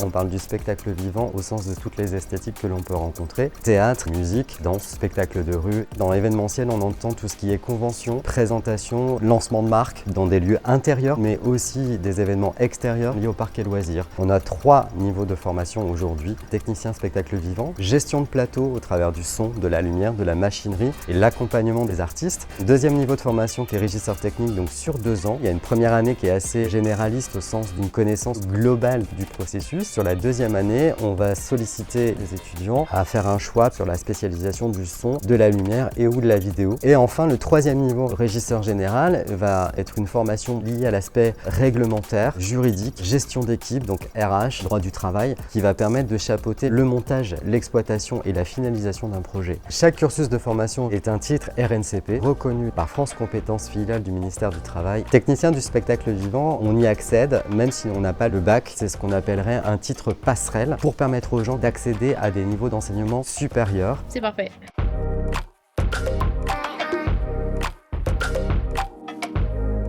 on parle du spectacle vivant au sens de toutes les esthétiques que l'on peut rencontrer. Théâtre, musique, danse, spectacle de rue. Dans l'événementiel, on entend tout ce qui est convention, présentation, lancement de marque dans des lieux intérieurs, mais aussi des événements extérieurs liés au parc et loisirs. On a 3 niveaux de formation aujourd'hui. Technicien spectacle vivant, gestion de plateau au travers du son, de la lumière, de la machinerie et l'accompagnement des artistes. Deuxième niveau de formation qui est régisseur technique, donc sur 2 ans. Il y a une première année qui est assez généraliste au sens d'une connaissance globale du processus. Sur la deuxième année, on va solliciter les étudiants à faire un choix sur la spécialisation du son, de la lumière et ou de la vidéo. Et enfin, le troisième niveau, régisseur général, va être une formation liée à l'aspect réglementaire, juridique, gestion d'équipe, donc RH, droit du travail, qui va permettre de chapeauter le montage, l'exploitation et la finalisation d'un projet. Chaque cursus de formation est un titre RNCP, reconnu par France Compétences, filiale du ministère du Travail. Technicien du spectacle vivant, on y accède, même si on n'a pas le bac, c'est ce qu'on appellerait un titre passerelle, pour permettre aux gens d'accéder à des niveaux d'enseignement supérieurs. C'est parfait.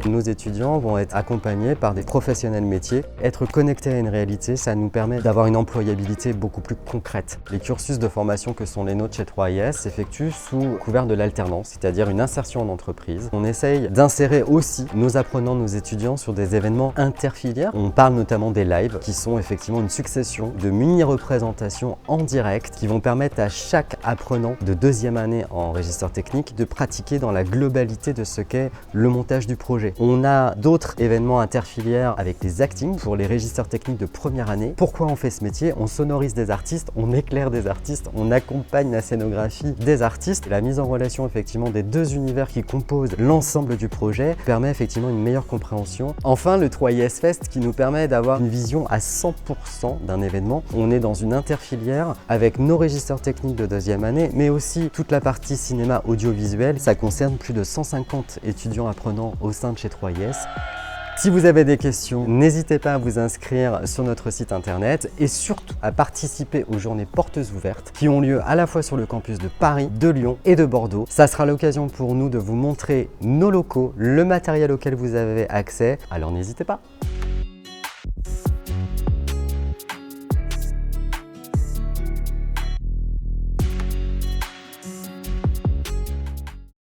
Nos étudiants vont être accompagnés par des professionnels métiers. Être connectés à une réalité, ça nous permet d'avoir une employabilité beaucoup plus concrète. Les cursus de formation que sont les nôtres chez 3IS s'effectuent sous couvert de l'alternance, c'est-à-dire une insertion en entreprise. On essaye d'insérer aussi nos apprenants, nos étudiants sur des événements interfilières. On parle notamment des lives, qui sont effectivement une succession de mini-représentations en direct qui vont permettre à chaque apprenant de 2e année en régisseur technique de pratiquer dans la globalité de ce qu'est le montage du projet. On a d'autres événements interfilières avec les actings pour les régisseurs techniques de première année. Pourquoi on fait ce métier? On sonorise des artistes, on éclaire des artistes, on accompagne la scénographie des artistes. La mise en relation effectivement des 2 univers qui composent l'ensemble du projet permet effectivement une meilleure compréhension. Enfin, le 3IS Fest qui nous permet d'avoir une vision à 100% d'un événement. On est dans une interfilière avec nos régisseurs techniques de 2e année, mais aussi toute la partie cinéma audiovisuel. Ça concerne plus de 150 étudiants apprenants au sein de chez 3IS. Si vous avez des questions, n'hésitez pas à vous inscrire sur notre site internet et surtout à participer aux journées portes ouvertes qui ont lieu à la fois sur le campus de Paris, de Lyon et de Bordeaux. Ça sera l'occasion pour nous de vous montrer nos locaux, le matériel auquel vous avez accès, alors n'hésitez pas.